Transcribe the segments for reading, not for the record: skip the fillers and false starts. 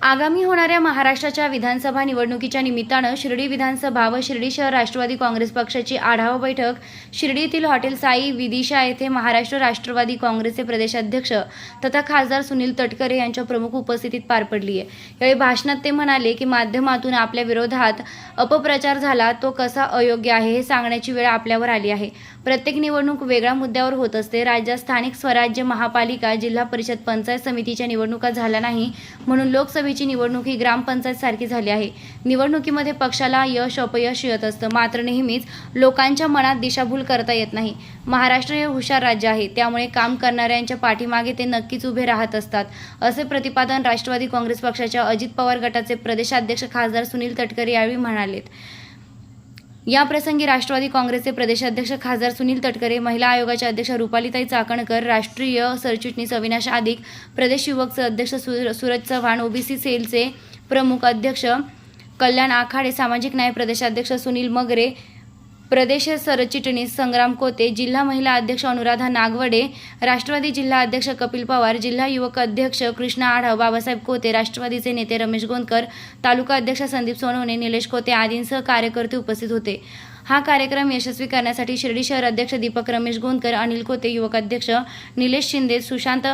आगामी होणाऱ्या महाराष्ट्राच्या विधानसभा निवडणुकीच्या निमित्तानं शिर्डी विधानसभा व शिर्डी शहर राष्ट्रवादी काँग्रेस पक्षाची आढावा बैठक शिर्डीतील हॉटेल साई विदिशा येथे महाराष्ट्र राष्ट्रवादी काँग्रेसचे प्रदेशाध्यक्ष तथा खासदार सुनील तटकरे यांच्या प्रमुख उपस्थितीत पार पडली आहे। यावेळी भाषणात ते म्हणाले की माध्यमातून आपल्या विरोधात अपप्रचार झाला तो कसा अयोग्य आहे हे सांगण्याची वेळ आपल्यावर आली आहे। प्रत्येक निवडणूक वेगळ्या मुद्द्यावर होत असते। राज्यात स्थानिक स्वराज्य, महापालिका, जिल्हा परिषद, पंचायत समितीच्या निवडणुका झाल्या नाही म्हणून लोकसभेची निवडणूक ही ग्रामपंचायत सारखी झाली आहे। निवडणुकीमध्ये पक्षाला यश अपयश येत असतं, मात्र नेहमीच लोकांच्या मनात दिशाभूल करता येत नाही। महाराष्ट्र हे हुशार राज्य आहे, त्यामुळे काम करणाऱ्यांच्या पाठीमागे ते नक्कीच उभे राहत असतात, असे प्रतिपादन राष्ट्रवादी काँग्रेस पक्षाच्या अजित पवार गटाचे प्रदेशाध्यक्ष खासदार सुनील तटकरे यावेळी म्हणाले। या प्रसंगी राष्ट्रवादी काँग्रेसचे प्रदेशाध्यक्ष खासदार सुनील तटकरे, महिला आयोगाच्या अध्यक्ष रुपालीताई चाकणकर, राष्ट्रीय सरचिटणीस अविनाश आदिक, प्रदेश युवक अध्यक्ष सूरज चव्हाण, ओबीसी सेलचे प्रमुख अध्यक्ष कल्याण आखाडे, सामाजिक न्याय प्रदेशाध्यक्ष सुनील मगरे, प्रदेश सरचिटणीस संग्राम कोते, जिल्हा महिला अध्यक्ष अनुराधा नागवडे, राष्ट्रवादी जिल्हा अध्यक्ष कपिल पवार, जिल्हा युवक अध्यक्ष कृष्णा आढाव, बाबासाहेब कोते, राष्ट्रवादीचे नेते रमेश गोंदकर, तालुका अध्यक्ष संदीप सोनवणे, निलेश कोते आदींसह कार्यकर्ते उपस्थित होते। हा कार्यक्रम यशस्वी करण्यासाठी शिर्डी शहर अध्यक्ष दीपक रमेश गोंदकर, अनिल कोते, युवक अध्यक्ष निलेश शिंदे, सुशांत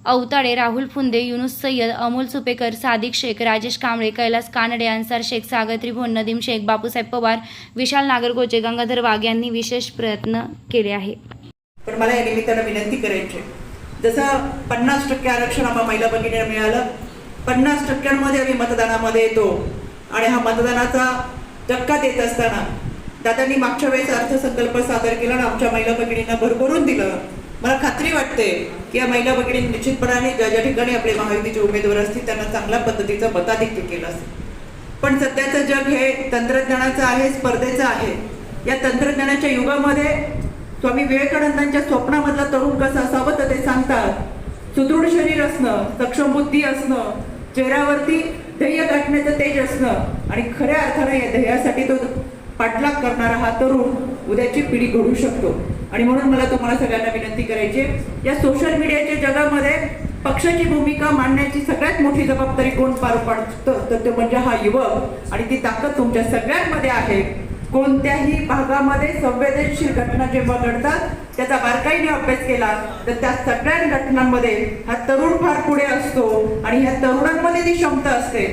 अवताडे, राहुल फुंदे, युनुस सय्यद, अमोल सुपेकर, सादिक शेख, राजेश कांबळे, कैलास कानडे, अन्सार शेख, सागर त्रिभुवन, नदीम शेख, बापूसाहेब पवार, विशाल नागरगोचे, गंगाधर वाघ यांनी विशेष प्रयत्न केले आहे। पण मला या निमित्तानं विनंती करायची, जसं 50% आरक्षण आम्हा महिला भगिनींना मिळालं, 50%मध्ये आम्ही मतदानामध्ये येतो आणि हा मतदानाचा धक्का देत असताना दादांनी मागच्या वेळेस अर्थसंकल्प सादर केला आणि आमच्या महिला भगिनींना भरभरून दिलं। मला खात्री वाटते की या महिला भगिनी निश्चितपणाने ज्या ज्या ठिकाणी आपले महायुतीचे उमेदवार असतील त्यांना चांगल्या पद्धतीचं मताधिक्य केलं असेल। पण सध्याचं जग हे तंत्रज्ञानाचं आहे, स्पर्धेचं आहे। या तंत्रज्ञानाच्या युगामध्ये स्वामी विवेकानंदांच्या स्वप्नामधला तरुण कसं असावं तर ते सांगतात, सुदृढ शरीर असणं, सक्षम बुद्धी असणं, चेहऱ्यावरती ध्येय गाठण्याचं तेज असणं आणि खऱ्या अर्थाने या ध्येयासाठी तो पाठलाग करणारा हा तरुण उद्याची पिढी घडू शकतो। आणि म्हणून मला तुम्हाला सगळ्यांना विनंती करायची, या सोशल मीडियाच्या जगामध्ये पक्षाची भूमिका मांडण्याची सगळ्यात मोठी जबाबदारी कोण पार पाडतं तर ते म्हणजे हा युवक, आणि ती ताकद तुमच्या सगळ्यांमध्ये आहे। कोणत्याही भागामध्ये संवेदनशील घटना जेव्हा घडतात त्याचा बारकाईने अभ्यास केला तर त्या सगळ्या घटनांमध्ये हा तरुण फार पुढे असतो आणि ह्या तरुणांमध्ये ती क्षमता असते।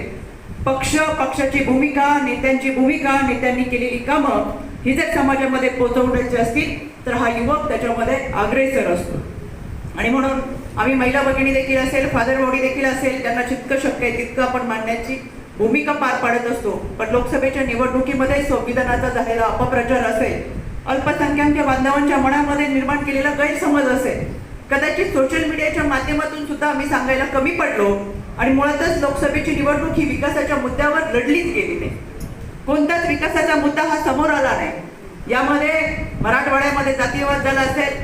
पक्षाची भूमिका, नेत्यांची भूमिका, नेत्यांनी केलेली कामं ही जर समाजामध्ये पोहोचवण्याची असतील तर हा युवक त्याच्यामध्ये अग्रेसर असतो। आणि म्हणून आम्ही महिला भगिनी देखील असेल, फादर बॉडी देखील असेल, त्यांना जितकं शक्य आहे तितकं आपण मांडण्याची भूमिका पार पाडत असतो। पण लोकसभेच्या निवडणुकीमध्ये संविधानाचा झालेला अपप्रचार असेल, अल्पसंख्याक बांधवांच्या मनामध्ये निर्माण केलेला गैरसमज असेल, कदाचित सोशल मीडियाच्या माध्यमातून सुद्धा आम्ही सांगायला कमी पडलो आणि मुळातच लोकसभेची निवडणूक ही विकासाच्या मुद्द्यावर लढलीच गेली नाही। कोणताच विकासाचा मुद्दा हा समोर आला नाही। यामध्ये मराठवाड्यामध्ये जातीयवाद झाला असेल,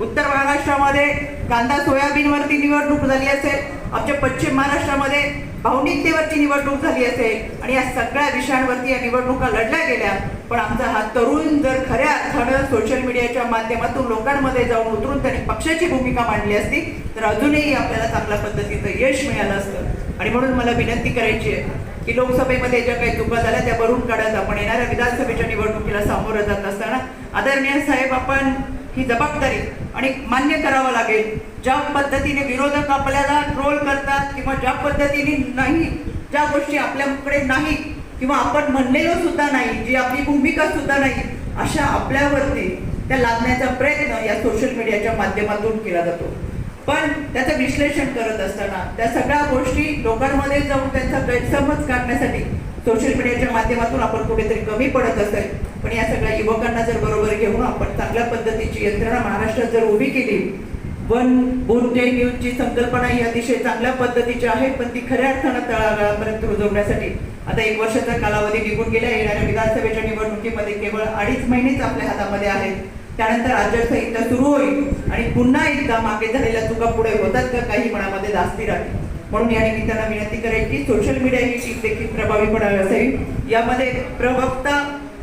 उत्तर महाराष्ट्रामध्ये कांदा सोयाबीनवरती निवडणूक झाली असेल, आमच्या पश्चिम महाराष्ट्रामध्ये भावनिकतेवरती निवडणूक झाली असेल आणि या सगळ्या विषयांवरती या निवडणुका लढल्या गेल्या। पण आमचा हा तरुण जर खऱ्या अर्थानं सोशल मीडियाच्या माध्यमातून लोकांमध्ये जाऊन उतरून त्यांनी पक्षाची भूमिका मांडली असती तर अजूनही आपल्याला चांगल्या पद्धतीचं यश मिळालं असतं। आणि म्हणून मला विनंती करायची आहे की लोकसभेमध्ये ज्या काही चुका झाल्या त्या भरून काढत आपण येणाऱ्या विधानसभेच्या निवडणुकीला सामोरं जात असताना आदरणीय साहेब आपण ही जबाबदारी आणि मान्य करावं लागेल। ज्या पद्धतीने विरोधक आपल्याला ट्रोल करतात किंवा ज्या पद्धतीने नाही, ज्या गोष्टी आपल्याकडे नाही किंवा आपण म्हणलेलो सुद्धा नाही, जी आपली भूमिका सुद्धा नाही, अशा आपल्यावरती त्या लादण्याचा प्रयत्न या सोशल मीडियाच्या माध्यमातून केला जातो। पण त्याचं विश्लेषण करत असताना त्या सगळ्या गोष्टी लोकांमध्ये जाऊन त्यांचा गैरसमज काढण्यासाठी सोशल मीडियाच्या माध्यमातून आपण कुठेतरी कमी पडत असेल। पण या सगळ्या युवकांना जर बरोबर घेऊन आपण चांगल्या पद्धतीची यंत्रणा महाराष्ट्रात जर उभी केली, वन बोलते न्यूजची संकल्पना ही अतिशय चांगल्या पद्धतीची आहे, पण ती खऱ्या अर्थानं तळागाळापर्यंत रुजवण्यासाठी आता 1 वर्षाचा कालावधी निघून गेला। येणाऱ्या विधानसभेच्या निवडणुकीमध्ये केवळ 2.5 महिनेच आपल्या हातामध्ये आहेत। त्यानंतर आचारसंहिता सुरू होईल आणि पुन्हा एकदा मागे झालेल्या चुका पुढे होतात का काही मनामध्ये धास्ती राहील। म्हणून या निमित्तानं विनंती करायची की सोशल मीडिया ही टीम देखील प्रभावीपणे असावी। यामध्ये प्रवक्ता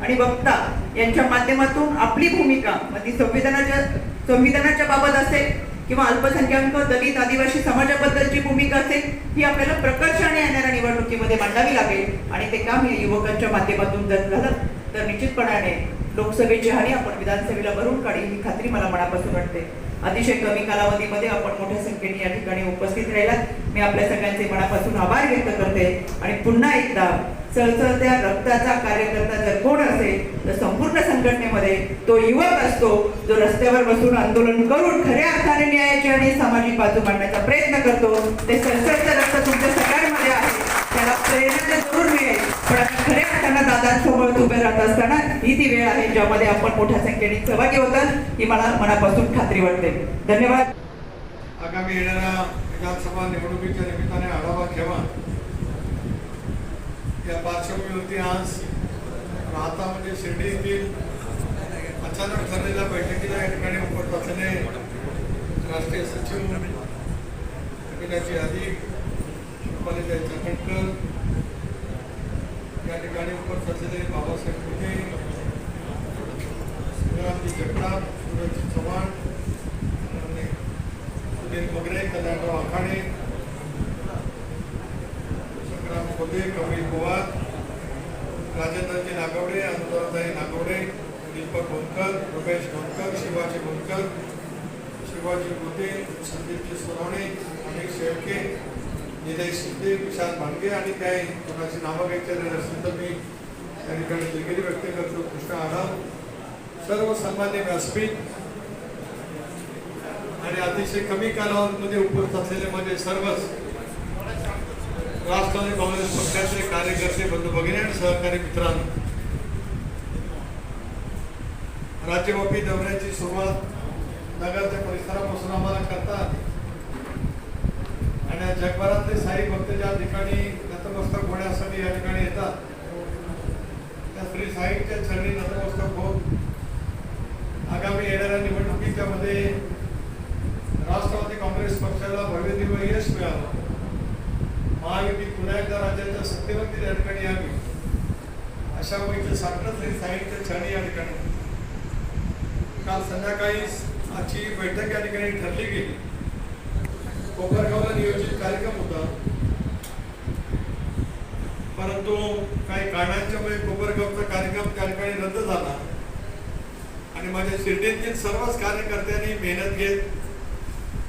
आणि वक्ता यांच्या माध्यमातून आपली भूमिका ती संविधानाच्या बाबत असेल किंवा अल्पसंख्याक दलित आदिवासी समाजाबद्दलची भूमिका असेल ही आपल्याला प्रकर्षाने येणाऱ्या निवडणुकीमध्ये मांडावी लागेल आणि ते काम हे युवकांच्या माध्यमातून जर झालं तर निश्चितपणाने लोकसभेची हानी आपण विधानसभेला भरून काढील ही खात्री मला मनापासून वाटते. अतिशय कमी कालावधीमध्ये आपण मोठ्या संख्येने या ठिकाणी उपस्थित राहिलात. मी आपल्या सगळ्यांचे मनापासून आभार व्यक्त करते आणि पुन्हा एकदा सळसळत्या रक्ताचा कार्यकर्ता जर कोण असेल तर संपूर्ण संघटनेमध्ये तो युवक असतो जो रस्त्यावर बसून आंदोलन करून खऱ्या अर्थाने न्यायाची आणि सामाजिक बाजू मांडण्याचा प्रयत्न करतो. ते सळसळतं रक्त तुमच्या सगळ्यांमध्ये आहे, त्याला प्रेरणा तर जरूर मिळेल, पण खऱ्या अर्थानं दादांसोबत उभे राहत असताना ही ती वेळ आहे ज्यामध्ये आपण मोठ्या संख्येने सहभागी होतात ही मला मनापासून खात्री वाटते. धन्यवाद. आगामी येणाऱ्या विधानसभा निवडणुकीच्या निमित्ताने आढावा घ्यावा या पार्श्वभूमीवरती आज राहता शिर्डी येथील अचानक झालेल्या बैठकीला या ठिकाणी उपस्थित असलेले राष्ट्रीय सचिव कपिलाजी यादी, रुपालीताई चाकणकर, या ठिकाणी उपस्थित असलेले बाबासाहेब कुटे, संग्रामजी जगताप, सूरज चव्हाण, सुनील मगरे, कल्याणराव आखाडे, संग्राम खोते, कपिल पवार, राजेंद्रजी नागवडे, अनुराधाई नागवडे, दीपक गोंदकर, रुपेश गोंदकर, शिवाजी गोंदकर, शिवाजी गोते, संदीपजी सोनवणे, अनिल शेळके, निलेश शिंदे, विशाल भांडगे आणि काही कोणाची नावं घ्यायची असेल तर मी त्या ठिकाणी दिलगिरी व्यक्त करतो. कृष्ण आढाव, सर्व सन्मान्य व्यासपीठ आणि अतिशय कमी कालावधीमध्ये उपस्थित असलेले माझे सर्वच राष्ट्रवादी काँग्रेस पक्षाचे कार्यकर्ते, बंधू भगिनी आणि सहकारी मित्रांनो, राज्यव्यापी दौऱ्याची सुरुवात नगरच्या परिसरापासून आम्हाला करतात आणि जगभरातले साई भक्त ज्या ठिकाणी नतमस्तक होण्यासाठी या ठिकाणी येतात त्या श्री साईच्या चरणी नतमस्तक होत आगामी येणाऱ्या निवडणुकीच्या मध्ये राष्ट्रवादी काँग्रेस पक्षाला भव्य दिव्य यश मिळावं, महायुती पुन्हा एकदा राज्याच्या सत्तेवरती या ठिकाणी यावी अशा पैकी साखर श्री साईच्या चरणी या ठिकाणी काल संध्याकाळी आजची बैठक या ठिकाणी ठरली गेली. कोपरगावला नियोजित कार्यक्रम होता, परंतु काही कारणांच्यामुळे कोपरगावचा कार्यक्रम त्या ठिकाणी रद्द झाला आणि माझ्या शिर्डीतील सर्वच कार्यकर्त्यांनी मेहनत घेत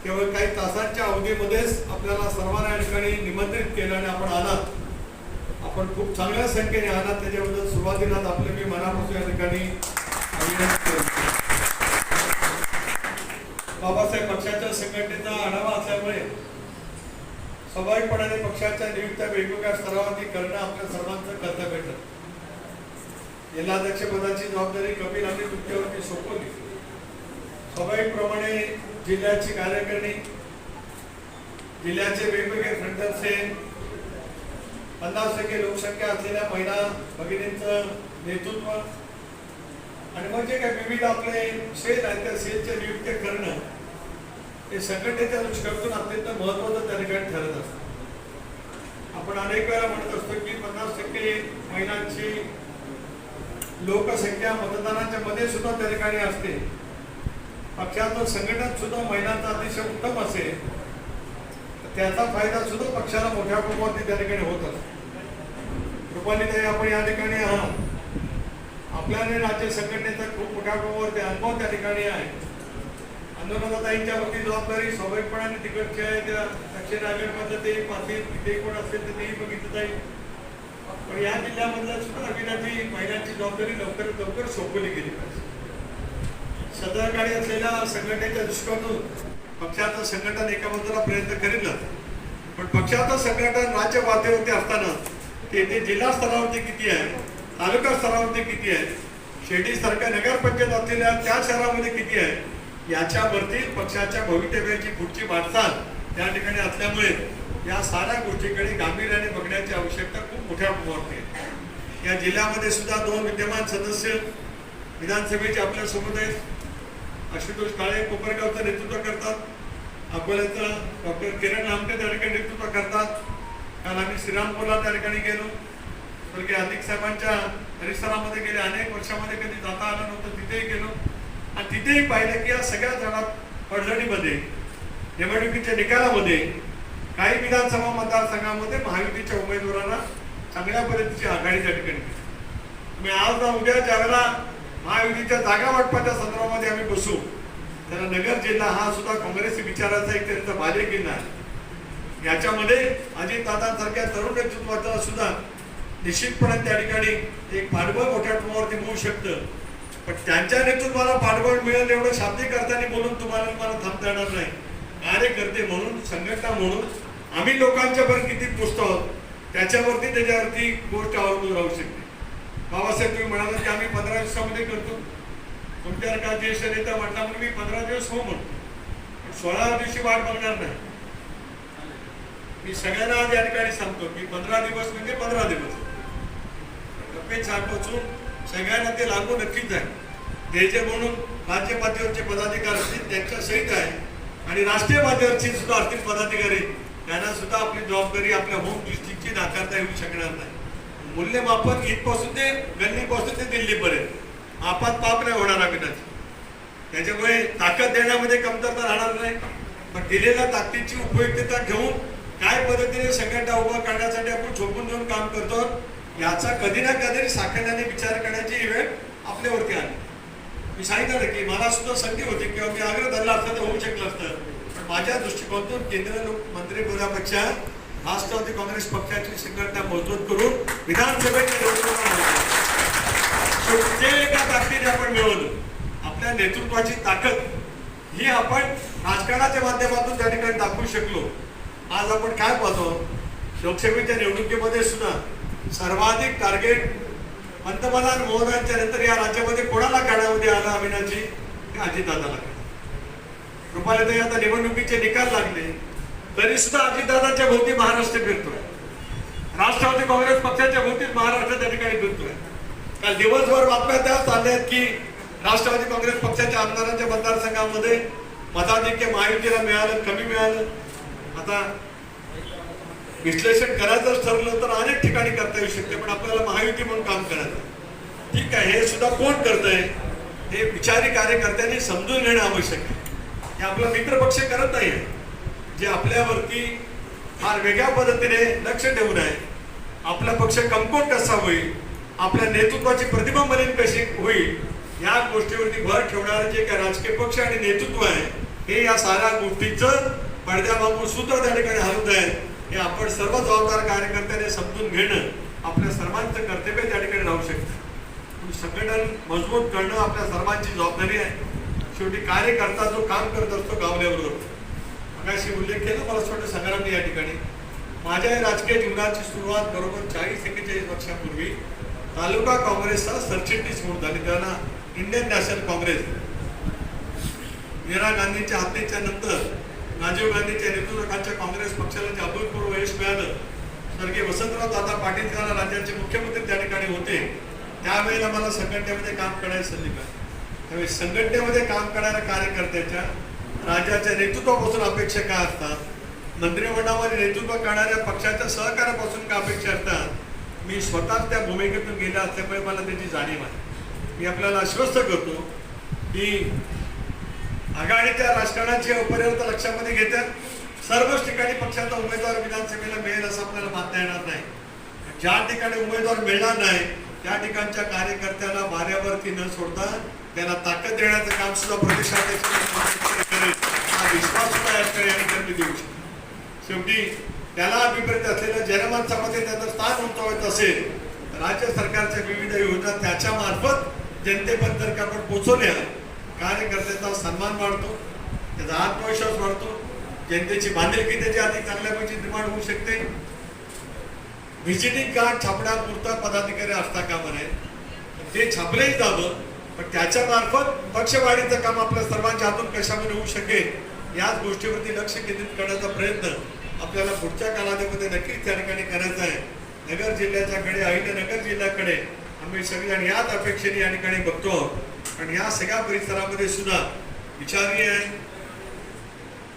केवळ काही तासांच्या अवधीमध्येच आपल्याला सर्वांना या ठिकाणी निमंत्रित केलं आणि आपण आलात. आपण खूप चांगल्या संख्येने आलात, त्याच्याबद्दल सुरुवातीलाच आपले मी मनापासून या ठिकाणी अभिनंदन करतो. बाबासाहेब पक्षाच्या संघटनेचा आढावा असल्यामुळे स्वाभाविकपणाने पक्षाच्या नियुक्त्या वेगवेगळ्या स्तरावरती करणं आपल्या सर्वांचं कर्तव्य ठरतं. जिल्हाध्यक्षपदाची जबाबदारी कपिल आणि तुमच्यावरती सोपवली. स्वाभाविकप्रमाणे जिल्ह्याची कार्यकारिणी, जिल्ह्याचे वेगवेगळे फ्रंटरचे 50% लोकसंख्या असलेल्या महिला भगिनींचं नेतृत्व आणि मग जे काही विविध आपले सेल आहेत त्या सेलच्या नियुक्त्या करणं हे संघटनेच्या दृष्टीकोनातून अत्यंत महत्त्वाचं त्या ठिकाणी ठरत असतं. आपण अनेक वेळा म्हणत असतो की 50% महिलांची लोकसंख्या मतदानाच्या मध्ये सुद्धा त्या ठिकाणी असते. पक्षाचं संघटन सुद्धा महिलांचा अतिशय उत्तम असेल त्याचा फायदा सुद्धा पक्षाला मोठ्या प्रमाणात त्या ठिकाणी होत असतो. रुपालीताई आपण या ठिकाणी आहात, आपल्याने राज्य संघटनेचा खूप मोठ्या प्रमाणावर अनुभव त्या ठिकाणी आहे. अनुराधाताईंच्या वरती जबाबदारी स्वाभाविकपणाने तिकडच्या आहे, त्या दक्षिण राजगडमधलं ते पाटील तिथे कोण असेल तर तेही बघितलं जाईल. पण या जिल्ह्यामधलं सुद्धा अभिनेत्री महिलांची जबाबदारी लवकरात लवकर सोपवली गेली पाहिजे. सदरकाळी असलेल्या संघटनेच्या दृष्टीकोनातून पक्षाचं संघटन एका बाजूला प्रयत्न करेलच, पण पक्षाचं संघटन राज्य पातळीवरती असताना ते जिल्हा स्तरावरती किती आहे, तालुका स्तरावरती किती आहे, शिर्डीसारख्या नगरपंचायत असलेल्या त्या शहरामध्ये किती आहे, याच्यावरती पक्षाच्या भवितव्याची पुढची वाटचाल त्या ठिकाणी असल्यामुळे या साऱ्या गोष्टीकडे गांभीर्याने बघण्याची आवश्यकता खूप मोठ्या प्रमाणात आहे. या जिल्ह्यामध्ये सुद्धा 2 विद्यमान सदस्य विधानसभेचे आपल्यासोबत आहेत. आशुतोष काळे कोपरगावचं नेतृत्व करतात, अकोल्याचं डॉक्टर किरण आमटे त्या ठिकाणी नेतृत्व करतात. काल आम्ही श्रीरामपूरला त्या ठिकाणी गेलो, बल्कि अधिक साहेबांच्या परिसरामध्ये गेले अनेक वर्षामध्ये कधी जाता आलं नव्हतं, तिथेही गेलो आणि तिथेही पाहिलं की या सगळ्या जणात पडझडीमध्ये निवडणुकीच्या निकालामध्ये काही विधानसभा मतदारसंघामध्ये महायुतीच्या उमेदवारांना चांगल्या पद्धतीची आघाडी त्या ठिकाणी मी आज ना उद्या ज्यावेळेला महायुतीच्या जागा वाटपाच्या संदर्भामध्ये आम्ही बसू त्याला नगर जिल्हा हा सुद्धा काँग्रेसी विचाराचा एक त्यांचा बालेकिल्ला आहे. याच्यामध्ये अजितदादांसारख्या तरुण नेतृत्वाचा सुद्धा निश्चितपणे त्या ठिकाणी एक पाठबळ मोठ्या प्रमाणावरती मिळू शकतं. पण त्यांच्या नेतृत्वाला पाठबळ मिळेल एवढं शाब्दिक अर्थाने बोलून तुम्हाला थांबता येणार नाही. कार्यकर्ते म्हणून संघटना म्हणून आम्ही लोकांच्या पर्यंत किती पोचतो आहोत त्याच्यावरती त्याच्यावरती गोष्ट अवलंबून राहू शकते. बाबासाहेब तुम्ही म्हणाला की आम्ही 15 दिवसामध्ये करतो. तुमच्यासारखा ज्येष्ठ नेता म्हटला म्हणून मी 15 दिवस हो म्हणतो, पण 16 दिवशी वाट बघणार नाही. मी सगळ्यांना आज या ठिकाणी सांगतो की 15 दिवस म्हणजे 15 दिवस कपेच पोचून सगळ्यांना ते लागू नक्कीच आहे. ते जे म्हणून राज्य पातळीवरचे पदाधिकारी असतील त्यांच्या सहित आहे आणि राष्ट्रीय पातळीवरची सुद्धा असतील पदाधिकारी त्यांना सुद्धा आपली जबाबदारी आपल्या होम डिस्ट्रिक्टची नाकारता येऊ शकणार नाही. मूल्यमापन इथपासून ते गल्लीपासून ते दिल्लीपर्यंत आपात पाप नाही होणार अभिनाची. त्याच्यामुळे ताकद देण्यामध्ये कमतरता राहणार नाही, पण दिलेल्या ताकदीची उपयुक्तता घेऊन काय पद्धतीने संघटना उभा करण्यासाठी आपण झोपून देऊन काम करतो याचा कधी ना कधी साखळ्याने विचार करण्याची वेळ आपल्यावरती आली. मी सांगितलं की मला सुद्धा संधी होती किंवा मी आग्रह धरला असता तर होऊ शकलं असतं, पण माझ्या दृष्टिकोनातून केंद्रीय मंत्री पदापेक्षा राष्ट्रवादी काँग्रेस पक्षाची संघटना मजबूत करून विधानसभेच्या एका ताकदीने आपण मिळवलं. आपल्या नेतृत्वाची ताकद ही आपण राजकारणाच्या माध्यमातून त्या ठिकाणी दाखवू शकलो. आज आपण काय पाहतो लोकसभेच्या निवडणुकीमध्ये सुद्धा सर्वाधिक टार्गेट पंतप्रधान महोदयांच्या नंतर या राज्यामध्ये कोणाला काढण्यामध्ये आला अविनाशी अजितदादाला. रुपाली आता निवडणुकीचे निकाल लागले तरी सुद्धा अजितदादांच्या भोवती महाराष्ट्र फिरतोय. राष्ट्रवादी काँग्रेस पक्षाच्या भोवती महाराष्ट्र त्या ठिकाणी फिरतोय. काल दिवसभर बातम्या त्या चालल्या आहेत की राष्ट्रवादी काँग्रेस पक्षाच्या आमदारांच्या मतदारसंघामध्ये मताधिक्य महायुतीला मिळालं, कमी मिळालं. आता विश्लेषण करायचं ठरलं तर अनेक ठिकाणी करता येऊ शकते, पण आपल्याला महायुती म्हणून काम करायचं. ठीक आहे, हे सुद्धा कोण करतंय हे विचारी कार्यकर्त्यांनी समजून घेणं आवश्यक आहे. हे आपला मित्रपक्ष करत नाही आहे, जे आपल्यावरती फार वेगळ्या पद्धतीने लक्ष ठेवून आहे. आपला पक्ष कमकुवत कसा होईल, आपल्या नेतृत्वाची प्रतिभा मलिन कशी होईल या गोष्टीवरती भर ठेवणारे जे काही राजकीय पक्ष आणि नेतृत्व आहे हे या साऱ्या गोष्टीचं पडद्यामागून सूत्र त्या ठिकाणी हलवत आहे. हे आपण सर्व जबाबदार कार्यकर्त्याने समजून घेणं आपल्या सर्वांचं कर्तव्य त्या ठिकाणी राहू शकतं. संघटन मजबूत करणं आपल्या सर्वांची जबाबदारी आहे. शेवटी कार्यकर्ता जो काम करत असतो गावल्याबरोबर मगाशी उल्लेख केला मला छोटं संग्राम या ठिकाणी माझ्या राजकीय जीवनाची सुरुवात बरोबर 40-41 वर्षापूर्वी तालुका काँग्रेसचा सरचिटणीस म्हणून झाली. त्याला इंडियन नॅशनल काँग्रेस इंदिरा गांधींच्या हत्येच्या नंतर राजीव गांधीच्या नेतृत्वाखालच्या काँग्रेस पक्षाला जे अभूतपूर्व यश मिळालं. स्वर्गीय वसंतराव दादा पाटील तेव्हा राज्याचे मुख्यमंत्री त्या ठिकाणी होते. त्यावेळेला मला संघटनेमध्ये काम करायची संधी मिळाली. त्यावेळी संघटनेमध्ये काम करणाऱ्या कार्यकर्त्याच्या राज्याच्या नेतृत्वापासून अपेक्षा काय असतात, मंत्रिमंडळामध्ये नेतृत्व करणाऱ्या पक्षाच्या सहकार्यापासून काय अपेक्षा असतात, मी स्वतःच त्या भूमिकेतून गेला असल्यामुळे मला त्याची जाणीव आहे. मी आपल्याला आश्वस्त करतो की आघाडीच्या राजकारणाची अपरिवर्त लक्षामध्ये घेतात सर्वच ठिकाणी पक्षाचा उमेदवार विधानसभेला मिळेल असं आपल्याला मानता येणार नाही. ज्या ठिकाणी उमेदवार मिळणार नाही त्या ठिकाणच्या कार्यकर्त्याला वाऱ्यावरती न सोडता त्यांना ताकद देण्याचं काम सुद्धा प्रदेशाध्यक्ष हा विश्वास सुद्धा या ठिकाणी देऊ शकतो. शेवटी त्याला विपरीत असलेल्या जनमानसामध्ये त्याचं स्थान उंचावत असेल राज्य सरकारच्या विविध योजना त्याच्या मार्फत जनतेपर्यंत जर का आपण पोहोचवल्या कार्यकर्त्याचा सन्मान वाढतो, त्याचा आत्मविश्वास वाढतो, जनतेची बांधिलकी त्याच्या अधिक चांगल्यापैकी निर्माण होऊ शकते. व्हिजिटिंग कार्ड छापण्यापुरता पदाधिकारी असता कामा नये, ते छापलेही जावं, पण त्याच्या मार्फत पक्षवाढीचं काम आपल्या सर्वांच्या हातून कशामध्ये होऊ शकेल याच गोष्टीवरती लक्ष केंद्रित करण्याचा प्रयत्न आपल्याला पुढच्या कालावधीमध्ये नक्कीच त्या ठिकाणी करायचा आहे. नगर जिल्ह्याच्याकडे अहिल्यानगर जिल्ह्याकडे आम्ही सगळेजण याच अपेक्षेने या ठिकाणी बघतो आहोत. कारण या सगळ्या परिसरामध्ये सुद्धा विचारी आहे,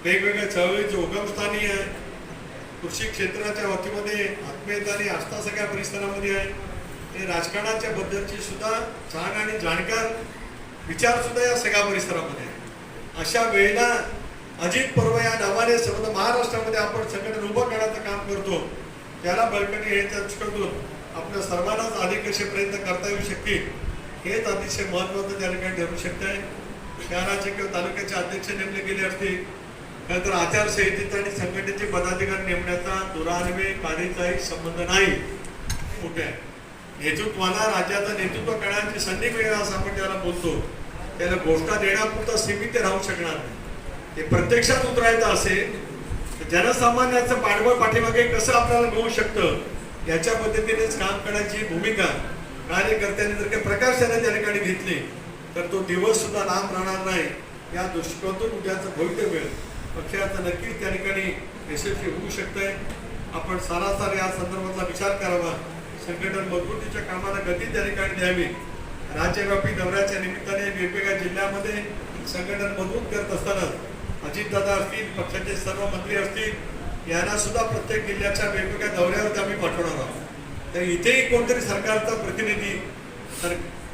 वेगवेगळ्या चळवळीचे उगमस्थानी आहे, कृषी क्षेत्राच्या वतीमध्ये आत्मीयता आणि आस्था सगळ्या परिसरामध्ये आहे. ते राजकारणाच्या बद्दलची सुद्धा छान आणि जाणकार विचार सुद्धा या सगळ्या परिसरामध्ये आहे. अशा वेळेला अजित पर्व या नावाने सर्व महाराष्ट्रामध्ये आपण संघटन उभं करण्याचं काम करतो. त्याला बळकटी याच्याकडून आपल्या सर्वांनाच अधिक कसे प्रयत्न करता येऊ शकतील हेच अतिशय महत्त्वाचं त्या ठिकाणी ठरू शकतंय. शहराचे किंवा तालुक्याचे अध्यक्ष नेमले गेले असतील तर आचारसंहितेचा आणि संघटनेचे पदाधिकारी नेमण्याचा दुरान्वय काढीचाही संबंध नाही. मोठे आहे नेतृत्वाला राज्याचं नेतृत्व करण्याची संधी मिळेल असं आपण त्याला बोलतो. त्याला घोषणा देण्यापुरता सीमित राहू शकणार नाही. ते प्रत्यक्षात उतरायचं असेल तर जनसामान्याचं पाठबळ पाठीमागे कसं आपल्याला मिळू शकतं याच्या पद्धतीनेच काम करण्याची भूमिका कार्यकर्त्यांनी जर काही प्रकाशाने त्या ठिकाणी घेतली तर तो दिवस सुद्धा लांब राहणार नाही. या दृष्टिकोनातून उद्याचं भवितव्य पक्षाचं नक्कीच त्या ठिकाणी यशस्वी होऊ शकतंय. आपण सारासार या संदर्भातला विचार करावा. संघटन मजबूतीच्या कामाला गती त्या ठिकाणी द्यावी. राज्यव्यापी दौऱ्याच्या निमित्ताने वेगवेगळ्या जिल्ह्यामध्ये संघटन मजबूत करत असताना अजितदादा असतील, पक्षाचे सर्व मंत्री असतील यांना सुद्धा प्रत्येक जिल्ह्याच्या वेगवेगळ्या दौऱ्यावर आम्ही पाठवणार आहोत. तर इथेही कोणतरी सरकारचा प्रतिनिधी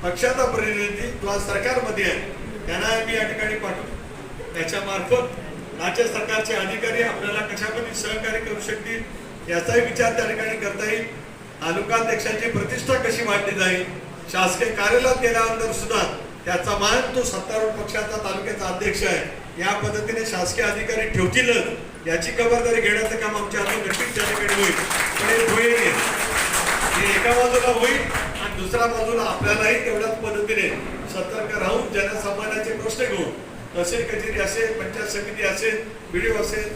पक्षाचा प्रतिनिधी किंवा सरकारमध्ये आहे त्यांना आम्ही या ठिकाणी पाठवू. त्याच्या मार्फत राज्य सरकारचे अधिकारी आपल्याला कशापद्धतीने सहकार्य करू शकतील याचाही विचार त्या ठिकाणी करता येईल. तालुकाध्यक्षांची प्रतिष्ठा कशी वाढली जाईल, शासकीय कार्यालयात गेल्यानंतर सुद्धा त्याचा मान तो सत्तारूढ पक्षाचा तालुक्याचा अध्यक्ष आहे या पद्धतीने शासकीय अधिकारी ठेवतीलच याची खबरदारी घेण्याचं काम आमच्या हातून नक्कीच त्या ठिकाणी होईल. पण हे एका बाजूला होईल आणि दुसऱ्या बाजूला आपल्यालाही तेवढ्याच पद्धतीने सतर्क राहून जनसामान्याचे प्रश्न घेऊन तहसील कचेरी असेल, पंचायत समिती असेल, BDO असेल,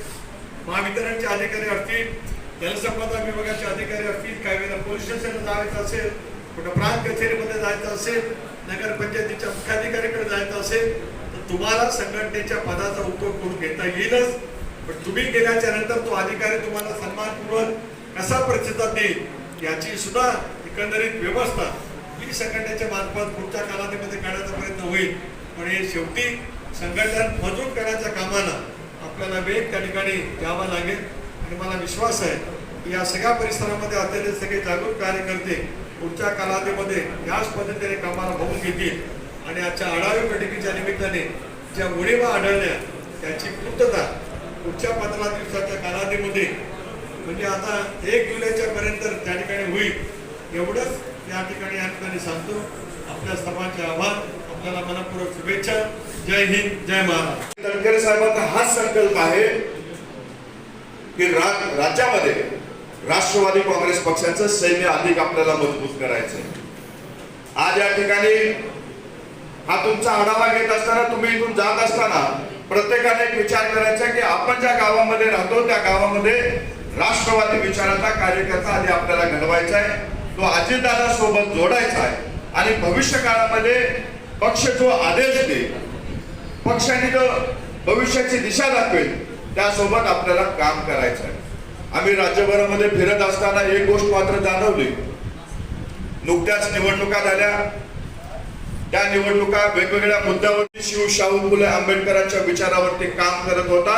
महावितरणचे अधिकारी असतील, जलसंपदा विभागाचे अधिकारी असतील, काही वेळेला पोलीस स्टेशनला जायचं असेल, कुठं प्रांत कचेरीमध्ये जायचं असेल, नगरपंचायतीच्या मुख्याधिकाऱ्याकडे जायचं असेल तर तुम्हाला संघटनेच्या पदाचा उपयोग करून घेता येईलच. पण तुम्ही गेल्याच्या नंतर तो अधिकारी तुम्हाला सन्मानपूर्वक कसा प्रतिसाद देईल याची सुद्धा एकंदरीत व्यवस्था ही संघटनेच्या मार्फत पुढच्या कालावधीमध्ये करण्याचा प्रयत्न होईल. पण हे शेवटी संघटन मजबूत करण्याच्या कामाला आपल्याला वेग त्या ठिकाणी द्यावा लागेल. आणि मला विश्वास आहे की या सगळ्या परिसरामध्ये असलेले सगळे जागरूक कार्यकर्ते पुढच्या कालावधीमध्ये याच पद्धतीने कामाला बघून घेतील आणि आजच्या आढावा बैठकीच्या निमित्ताने ज्या उणीवा आढळल्या त्याची पूर्तता पुढच्या 15 दिवसाच्या कालावधीमध्ये म्हणजे आता 1 जुलैच्या पर्यंत त्या ठिकाणी होईल एवढंच या ठिकाणी सांगतो. आपल्या सर्वांचे आभार. आपल्याला मनपूर्वक शुभेच्छा. जय हिंद, जय महाराष्ट्र. तटकरे साहेबांचा हाच संकल्प आहे की राज्यामध्ये राष्ट्रवादी काँग्रेस पक्षाचं सैन्य अधिक आपल्याला मजबूत करायचंय. आज या ठिकाणी हा तुमचा आढावा घेत असताना तुम्ही इथून जात असताना प्रत्येकाने एक विचार करायचा की आपण ज्या गावामध्ये राहतो त्या गावामध्ये राष्ट्रवादी विचाराचा कार्यकर्ता आधी आपल्याला घडवायचा आहे, तो अजितदादा सोबत जोडायचा आहे आणि भविष्य काळामध्ये पक्ष जो आदेश देईल, पक्षाने जो भविष्याची दिशा दाखवेल त्यासोबत आपल्याला काम करायचं आहे. आम्ही राज्यभरामध्ये फिरत असताना एक गोष्ट मात्र जाणवली. नुकत्याच निवडणुका झाल्या. त्या निवडणुका वेगवेगळ्या मुद्द्यावरती शाहू फुले आंबेडकरांच्या विचारावरती काम करत होता.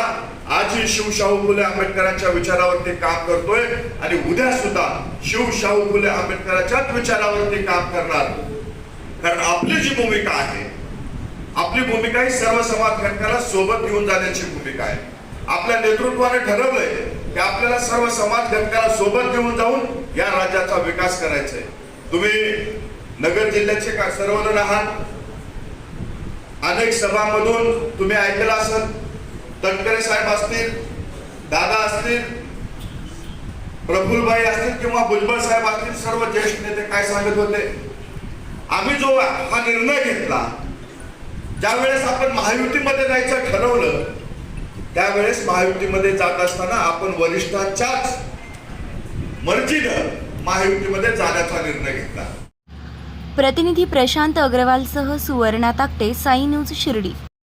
आजही शाहू फुले आंबेडकरांच्या विचारावरती काम करतोय आणि उद्या सुद्धा शाहू फुले आंबेडकरांच्याच विचारावरती काम करणार. कारण आपली जी भूमिका आहे, आपली भूमिका ही सर्व समाज घटकाला सोबत घेऊन जाण्याची भूमिका आहे. आपल्या नेतृत्वाने ठरवलंय की आपल्याला सर्व समाज घटकाला सोबत घेऊन जाऊन या राज्याचा विकास करायचा आहे. तुम्ही नगर जिल्ह्याचे सर्वजण आहात. अनेक सभांमधून तुम्ही ऐकलं असेल, तटकरे साहेब असतील, दादा असतील, प्रफुल्लभाई असतील किंवा भुजबळ साहेब असतील, सर्व ज्येष्ठ नेते काय सांगत होते. आम्ही जो हा निर्णय घेतला, ज्यावेळेस आपण महायुतीमध्ये जायचं ठरवलं त्यावेळेस महायुतीमध्ये जात असताना आपण वरिष्ठांच्याच मर्जीनं महायुतीमध्ये जाण्याचा निर्णय घेतला. प्रतिनिधी प्रशांत अग्रवालसह सुवर्णा ताकटे, साई न्यूज शिर्डी.